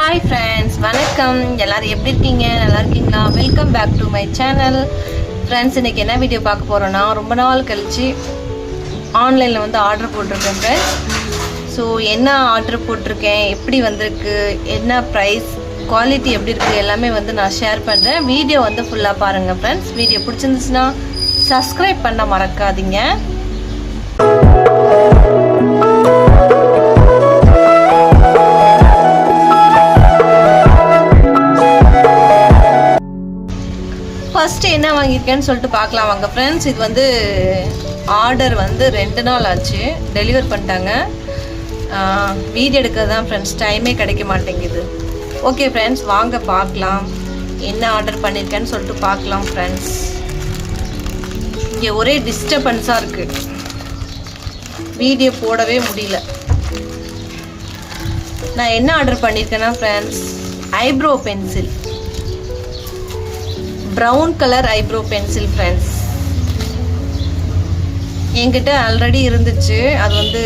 Hi friends, வணக்கம். எல்லாரும் எப்படி இருக்கீங்க? நல்லா இருக்கீங்களா? Welcome back to my channel. Friends, இன்னைக்கு என்ன வீடியோ பார்க்க போறோம்னா, ரொம்ப நாள் கழிச்சு ஆன்லைனில் வந்து ஆர்டர் போட்டிருக்கேன் ஃப்ரெண்ட்ஸ். ஸோ என்ன ஆர்டர் போட்டிருக்கேன், எப்படி வந்திருக்கு, என்ன ப்ரைஸ், குவாலிட்டி எப்படி இருக்குது எல்லாமே வந்து நான் ஷேர் பண்ணுறேன். வீடியோ வந்து ஃபுல்லாக பாருங்கள் ஃப்ரெண்ட்ஸ். வீடியோ பிடிச்சிருந்துச்சுன்னா சப்ஸ்கிரைப் பண்ண மறக்காதீங்க. ஃபஸ்ட்டு என்ன வாங்கியிருக்கேன்னு சொல்லிட்டு பார்க்கலாம் வாங்க ஃப்ரெண்ட்ஸ். இது வந்து ஆர்டர் வந்து 2 நாள் ஆச்சு, டெலிவர் பண்ணிட்டாங்க. வீடியோ எடுக்கிறது தான் ஃப்ரெண்ட்ஸ், டைமே கிடைக்க மாட்டேங்குது. ஓகே ஃப்ரெண்ட்ஸ், வாங்க பார்க்கலாம் என்ன ஆர்டர் பண்ணியிருக்கேன்னு சொல்லிட்டு பார்க்கலாம் ஃப்ரெண்ட்ஸ். இங்கே ஒரே டிஸ்டர்பன்ஸாக இருக்குது, வீடியோ போடவே முடியல. நான் என்ன ஆர்டர் பண்ணியிருக்கேன்னா friends, eyebrow pencil, brown colour eyebrow pencil friends. என்கிட்ட ஆல்ரெடி இருந்துச்சு, அது வந்து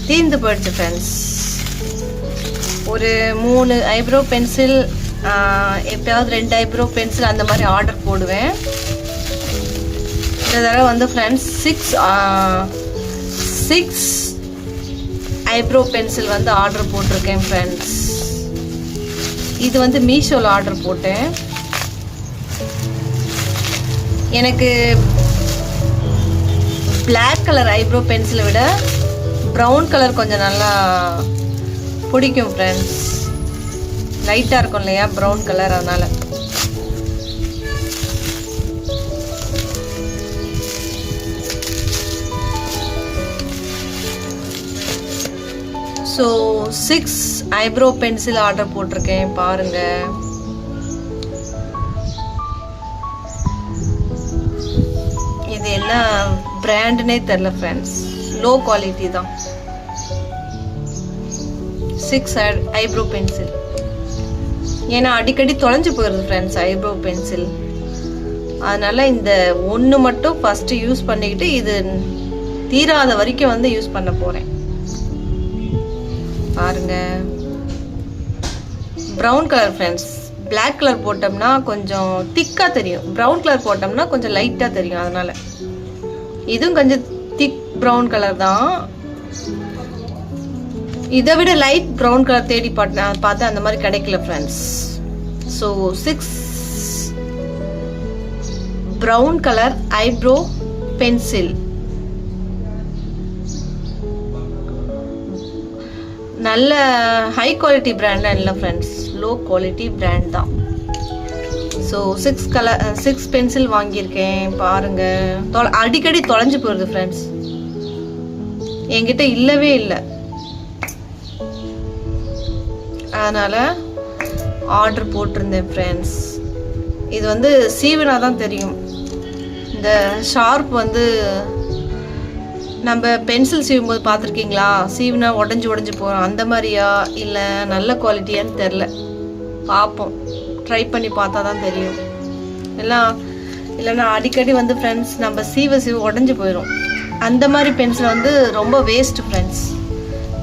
தீர்ந்து போயிடுச்சு ஃப்ரெண்ட்ஸ். ஒரு 3 ஐப்ரோ பென்சில், எப்பயாவது 2 ஐப்ரோ பென்சில் அந்த மாதிரி ஆர்டர் போடுவேன். இந்த தடவை வந்து ஃப்ரெண்ட்ஸ் 6 ஐப்ரோ பென்சில் வந்து ஆர்டர் போட்டிருக்கேன் ஃப்ரெண்ட்ஸ். இது வந்து மீஷோவில் ஆர்டர் போட்டேன். எனக்கு பிளாக் கலர் ஐப்ரோ பென்சிலை விட ப்ரௌன் கலர் கொஞ்சம் நல்லா பிடிக்கும் ஃப்ரெண்ட்ஸ். லைட்டாக இருக்கும் இல்லையா ப்ரௌன் கலர், அதனால். ஸோ 6 ஐப்ரோ பென்சில் ஆர்டர் போட்டிருக்கேன் பாருங்க. இது என்ன பிராண்டுனே தெரில ஃப்ரெண்ட்ஸ், லோ குவாலிட்டி தான். 6 ஐப்ரோ பென்சில், ஏன்னா அடிக்கடி தொலைஞ்சு போயிடுது ஃப்ரெண்ட்ஸ் ஐப்ரோ பென்சில். அதனால இந்த ஒன்று மட்டும் ஃபஸ்ட்டு யூஸ் பண்ணிக்கிட்டு இது தீராத வரைக்கும் வந்து யூஸ் பண்ண போகிறேன் பாருங்க. Brown colour friends, black colour போட்டோம்னா கொஞ்சம் திக்காக தெரியும், ப்ரௌன் கலர் போட்டோம்னா கொஞ்சம் லைட்டாக தெரியும். அதனால இதுவும் கொஞ்சம் திக் ப்ரௌன் கலர் தான். இதை விட லைட் ப்ரௌன் கலர் தேடி பார்த்தா அந்த மாதிரி கிடைக்கல friends. So 6 brown colour eyebrow pencil, நல்ல ஹை குவாலிட்டி பிராண்ட்லாம் இல்லை ஃப்ரெண்ட்ஸ், லோ குவாலிட்டி பிராண்ட் தான். ஸோ 6 பென்சில் வாங்கியிருக்கேன் பாருங்க. அடிக்கடி தொலைஞ்சு போயிடுது ஃப்ரெண்ட்ஸ், என்கிட்ட இல்லவே இல்லை. அதனால் ஆர்டர் போட்டிருந்தேன் ஃப்ரெண்ட்ஸ். இது வந்து சீவனா தான் தெரியும். இந்த ஷார்ப் வந்து நம்ம பென்சில் சீவும்போது பார்த்துருக்கீங்களா, சீவுனா உடஞ்சி போகிறோம், அந்த மாதிரியா இல்லை நல்ல குவாலிட்டியான்னு தெரில. பார்ப்போம், ட்ரை பண்ணி பார்த்தா தான் தெரியும். இல்லைன்னா அடிக்கடி வந்து ஃப்ரெண்ட்ஸ் நம்ம சீவ உடஞ்சி போயிடும். அந்த மாதிரி பென்சில் வந்து ரொம்ப வேஸ்ட்டு ஃப்ரெண்ட்ஸ்.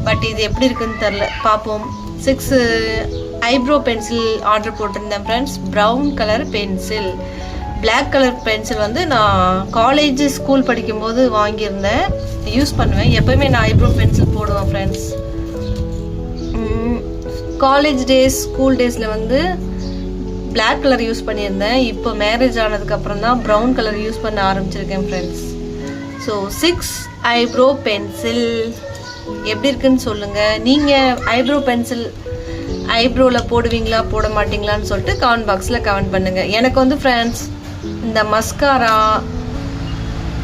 பட் இது எப்படி இருக்குன்னு தெரில, பார்ப்போம். 6 ஐப்ரோ பென்சில் ஆர்டர் போட்டிருந்தேன் friends. Brown colour pencil, black colour pencil வந்து நான் காலேஜ் ஸ்கூல் படிக்கும்போது வாங்கியிருந்தேன், யூஸ் பண்ணுவேன். எப்போயுமே நான் ஐப்ரோ பென்சில் போடுவேன் ஃப்ரெண்ட்ஸ். காலேஜ் டேஸ், ஸ்கூல் டேஸில் வந்து பிளாக் கலர் யூஸ் பண்ணியிருந்தேன். இப்போ மேரேஜ் ஆனதுக்கப்புறம் தான் ப்ரௌன் கலர் யூஸ் பண்ண ஆரம்பிச்சிருக்கேன் ஃப்ரெண்ட்ஸ். ஸோ 6 ஐப்ரோ பென்சில் எப்படி இருக்குன்னு சொல்லுங்கள். நீங்கள் ஐப்ரோ பென்சில் ஐப்ரோவில் போடுவீங்களா போட மாட்டிங்களான்னு சொல்லிட்டு கமெண்ட் பாக்ஸில் கமெண்ட் பண்ணுங்கள். எனக்கு வந்து ஃப்ரெண்ட்ஸ் இந்த மஸ்காரா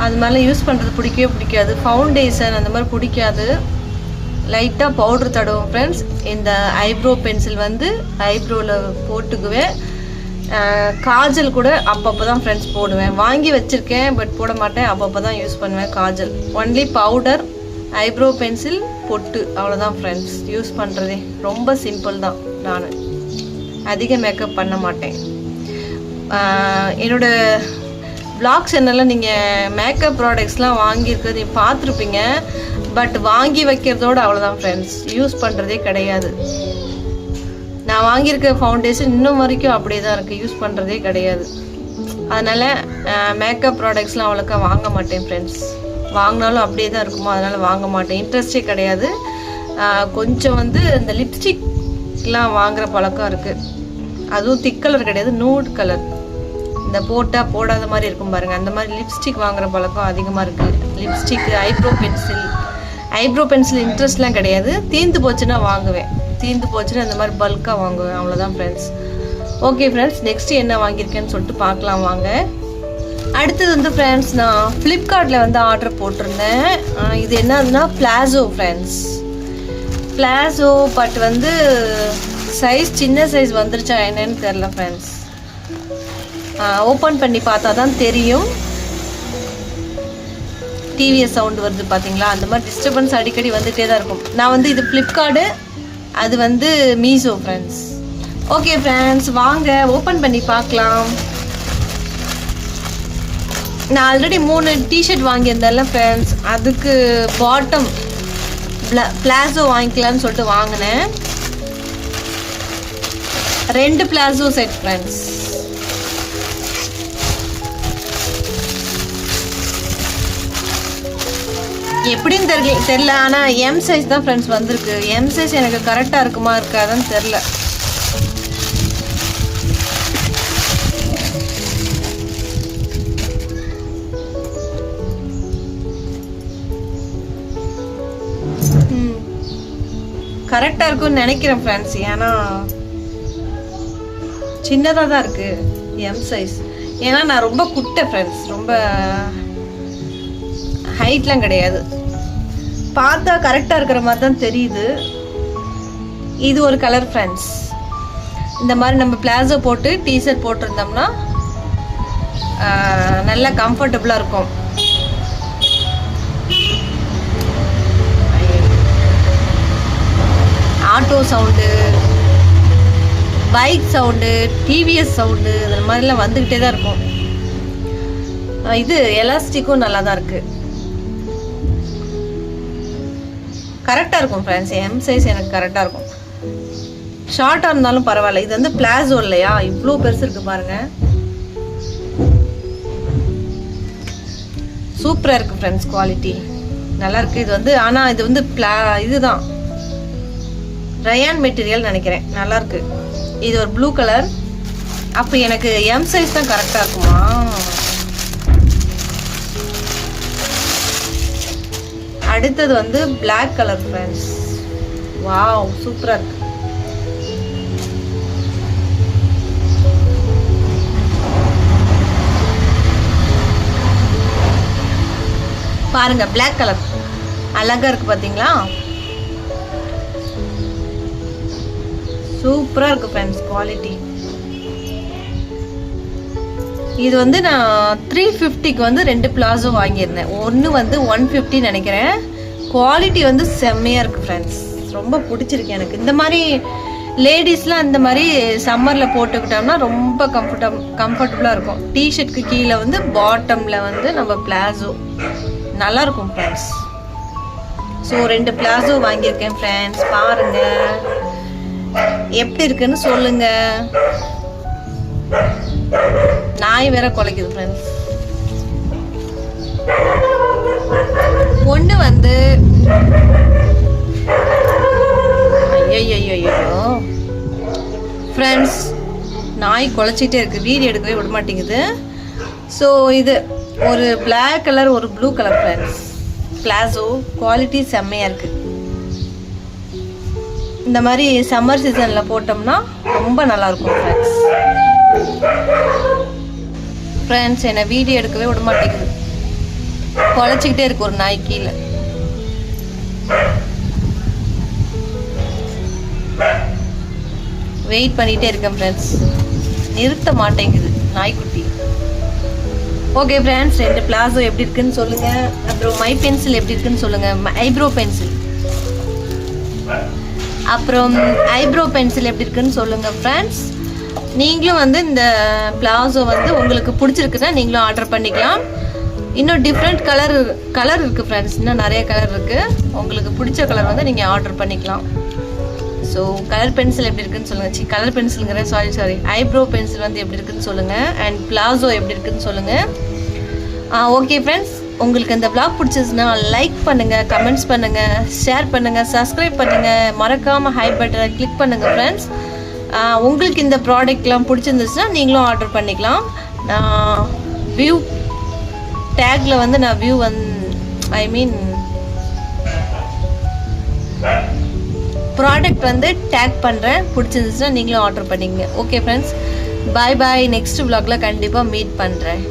அது மாதிரிலாம் யூஸ் பண்ணுறது பிடிக்காது. ஃபவுண்டேஷன் அந்த மாதிரி பிடிக்காது. லைட்டாக பவுட்ரு தடவும் ஃப்ரெண்ட்ஸ். இந்த ஐப்ரோ பென்சில் வந்து ஐப்ரோவில் போட்டுக்குவேன். காஜல் கூட அப்பப்போ தான் ஃப்ரெண்ட்ஸ் போடுவேன். வாங்கி வச்சுருக்கேன், பட் போட மாட்டேன். அப்பப்போ தான் யூஸ் பண்ணுவேன் Kajal. Only powder, eyebrow pencil, பொட்டு, அவ்வளோதான் ஃப்ரெண்ட்ஸ் யூஸ் பண்ணுறதே. ரொம்ப சிம்பிள் தான். நான் அதிக மேக்கப் பண்ண மாட்டேன். என்னோடய vlog சேனலில் நீங்கள் மேக்கப் ப்ராடக்ட்ஸ்லாம் வாங்கியிருக்கிறது நீங்கள் பார்த்துருப்பீங்க. பட் வாங்கி வைக்கிறதோட அவ்வளோதான் ஃப்ரெண்ட்ஸ், யூஸ் பண்ணுறதே கிடையாது. நான் வாங்கியிருக்க ஃபவுண்டேஷன் இன்னும் வரைக்கும் அப்படியே தான் இருக்குது, யூஸ் பண்ணுறதே கிடையாது. அதனால் மேக்கப் ப்ராடக்ட்ஸ்லாம் அவ்வளோக்கா வாங்க மாட்டேன் ஃப்ரெண்ட்ஸ். வாங்கினாலும் அப்படியே தான் இருக்குமோ, அதனால் வாங்க மாட்டேன், இன்ட்ரெஸ்டே கிடையாது. கொஞ்சம் வந்து இந்த லிப்ஸ்டிக்லாம் வாங்குகிற பழக்கம் இருக்குது. அதுவும் திக் கலர் கிடையாது, நூட் கலர், இந்த போட்டால் போடாத மாதிரி இருக்கும் பாருங்கள், அந்த மாதிரி லிப்ஸ்டிக் வாங்குகிற பழக்கம் அதிகமாக இருக்குது. லிப்ஸ்டிக், ஐப்ரோ பென்சில் இன்ட்ரெஸ்ட்லாம் கிடையாது. தீர்ந்து போச்சுன்னா வாங்குவேன், தீர்ந்து போச்சுன்னா இந்த மாதிரி பல்காக வாங்குவேன், அவ்வளோதான் ஃப்ரெண்ட்ஸ். ஓகே ஃப்ரெண்ட்ஸ், நெக்ஸ்ட்டு என்ன வாங்கியிருக்கேன்னு சொல்லிட்டு பார்க்கலாம் வாங்க. அடுத்தது வந்து ஃப்ரெண்ட்ஸ், நான் ஃப்ளிப்கார்ட்டில் வந்து ஆர்டர் போட்டிருந்தேன். இது என்னதுன்னா பிளாசோ ஃப்ரெண்ட்ஸ், பிளாசோ. பட் வந்து சைஸ் சின்ன சைஸ் வந்துருச்சா என்னன்னு தெரில ஃப்ரெண்ட்ஸ். ஓப்பன் பண்ணி பார்த்தா தான் தெரியும். டிவிஎஸ் சவுண்டு வருது பார்த்தீங்களா, அந்த மாதிரி டிஸ்டர்பன்ஸ் அடிக்கடி வந்துகிட்டே தான் இருக்கும். நான் வந்து இது ஃப்ளிப்கார்ட்டு, அது வந்து மீஷோ ஃப்ரெண்ட்ஸ். ஓகே ஃப்ரெண்ட்ஸ், வாங்க ஓப்பன் பண்ணி பார்க்கலாம். நான் ஆல்ரெடி 3 டிஷர்ட் வாங்கியிருந்தேன்ல ஃப்ரெண்ட்ஸ், அதுக்கு பாட்டம் பிளாசோ வாங்கிக்கலான்னு சொல்லிட்டு வாங்கினேன். 2 பிளாசோ செட் ஃப்ரெண்ட்ஸ். எப்படின்னு தெரில, ஆனால் எம் சைஸ் தான் ஃப்ரெண்ட்ஸ் வந்திருக்கு. எம் சைஸ் எனக்கு கரெக்டாக இருக்குமா இருக்காதுன்னு தெரில. கரெக்டாக இருக்கும்னு நினைக்கிறேன் ஃப்ரெண்ட்ஸ், ஏன்னா சின்னதாக தான் இருக்குது எம் சைஸ். ஏன்னா நான் ரொம்ப குட்டை ஃப்ரெண்ட்ஸ், ரொம்ப ஹைட்லாம் கிடையாது. பார்த்தா கரெக்டாக இருக்கிற மாதிரி தான் தெரியுது. இது ஒரு கலர் ஃப்ரெண்ட்ஸ். இந்த மாதிரி நம்ம பிளாசோ போட்டு டிஷர்ட் போட்டிருந்தோம்னா நல்லா கம்ஃபர்டபுளாக இருக்கும். Auto sound, bike sound, TVS sound, இந்த மாதிரிலாம் வந்துக்கிட்டே தான் இருக்கும். இது எலாஸ்டிக்கும் நல்லா தான் இருக்குது, கரெக்டாக இருக்கும் ஃப்ரெண்ட்ஸ். எம் சைஸ் எனக்கு கரெக்டாக இருக்கும். ஷார்ட்டாக இருந்தாலும் பரவாயில்ல. இது வந்து பிளாசோ இல்லையா, இவ்வளோ பெருசு இருக்குது பாருங்கள். சூப்பராக இருக்குது ஃப்ரெண்ட்ஸ், குவாலிட்டி நல்லா இருக்குது. இது வந்து ஆனால் இது வந்து இதுதான் ரயான் மெட்டீரியல் நினைக்கிறேன், நல்லா இருக்கு. இது ஒரு ப்ளூ கலர். அப்போ எனக்கு எம் சைஸ் தான் கரெக்டாக இருக்குமா? அடுத்தது வந்து பிளாக் கலர் ஃப்ரெண்ட்ஸ். வாவ், சூப்பராக இருக்கு. பாருங்க, பிளாக் கலர் அழகா இருக்கு பார்த்தீங்களா? சூப்பராக இருக்குது ஃப்ரெண்ட்ஸ், குவாலிட்டி. இது வந்து நான் 350க்கு வந்து 2 பிளாசோ வாங்கியிருந்தேன். ஒன்று வந்து 150 நினைக்கிறேன். குவாலிட்டி வந்து செம்மையாக இருக்குது ஃப்ரெண்ட்ஸ், ரொம்ப பிடிச்சிருக்கு எனக்கு. இந்த மாதிரி லேடிஸ்லாம் இந்த மாதிரி சம்மரில் போட்டுக்கிட்டோம்னா ரொம்ப கம்ஃபர்டபுளாக இருக்கும். டிஷர்ட்க்கு கீழே வந்து பாட்டமில் வந்து நம்ம பிளாசோ நல்லாயிருக்கும் ஃப்ரெண்ட்ஸ். ஸோ 2 பிளாசோ வாங்கியிருக்கேன் ஃப்ரெண்ட்ஸ். பாருங்கள் எப்படி இருக்குன்னு சொல்லுங்க. நாய் வேற குலைக்குது ஃப்ரெண்ட்ஸ். பொண்ணு வந்து ஐயோ ஃப்ரெண்ட்ஸ், நாய் குலைச்சிட்டே இருக்கு, வீடியோ எடுக்கவே விட மாட்டேங்குது. ஸோ இது ஒரு பிளாக் கலர், ஒரு blue colour friends. Palazzo quality செம்மையாக இருக்குது. இந்த மாதிரி சம்மர் சீசனில் போட்டோம்னா ரொம்ப நல்லாயிருக்கும் ஃப்ரெண்ட்ஸ். என்னை வீடியோ எடுக்கவே விட மாட்டேங்குது, குலைச்சிக்கிட்டே இருக்கு ஒரு நாய் கீழே. வெயிட் பண்ணிகிட்டே இருக்கேன் ஃப்ரெண்ட்ஸ், நிறுத்த மாட்டேங்குது நாய்க்குட்டி. ஓகே ஃப்ரெண்ட்ஸ், 2 பிளாசோ எப்படி இருக்குன்னு சொல்லுங்கள். அப்புறம் மை பென்சில் எப்படி இருக்குன்னு சொல்லுங்கள். ஐப்ரோ பென்சில், அப்புறம் ஐப்ரோ பென்சில் எப்படி இருக்குன்னு சொல்லுங்கள் ஃப்ரெண்ட்ஸ். நீங்களும் வந்து இந்த பிளாசோ வந்து உங்களுக்கு பிடிச்சிருக்குன்னா நீங்களும் ஆர்டர் பண்ணிக்கலாம். இன்னும் டிஃப்ரெண்ட் கலர் இருக்குது ஃப்ரெண்ட்ஸ். இன்னும் நிறைய கலர் இருக்குது. உங்களுக்கு பிடிச்ச கலர் வந்து நீங்கள் ஆர்டர் பண்ணிக்கலாம். ஸோ கலர் பென்சில் எப்படி இருக்குன்னு சொல்லுங்கள். கலர் பென்சிலுங்கிறேன், சாரி ஐப்ரோ பென்சில் வந்து எப்படி இருக்குன்னு சொல்லுங்கள். அண்ட் பிளாசோ எப்படி இருக்குன்னு சொல்லுங்கள். ஓகே ஃப்ரெண்ட்ஸ், உங்களுக்கு இந்த vlog பிடிச்சதுன்னா லைக் பண்ணுங்கள், கமெண்ட்ஸ் பண்ணுங்கள், ஷேர் பண்ணுங்கள், சப்ஸ்கிரைப் பண்ணுங்கள், மறக்காமல் ஹை பட்டனை கிளிக் பண்ணுங்கள் ஃப்ரெண்ட்ஸ். உங்களுக்கு இந்த ப்ராடக்ட்லாம் பிடிச்சிருந்துச்சுன்னா நீங்களும் ஆர்டர் பண்ணிக்கலாம். நான் வியூ டேக்கில் வந்து நான் வியூ ப்ராடக்ட் வந்து டேக் பண்ணுறேன். பிடிச்சிருந்துச்சுன்னா நீங்களும் ஆர்டர் பண்ணிக்கங்க. ஓகே ஃப்ரெண்ட்ஸ், பாய் பாய். நெக்ஸ்ட் vlogல கண்டிப்பாக மீட் பண்ணுறேன்.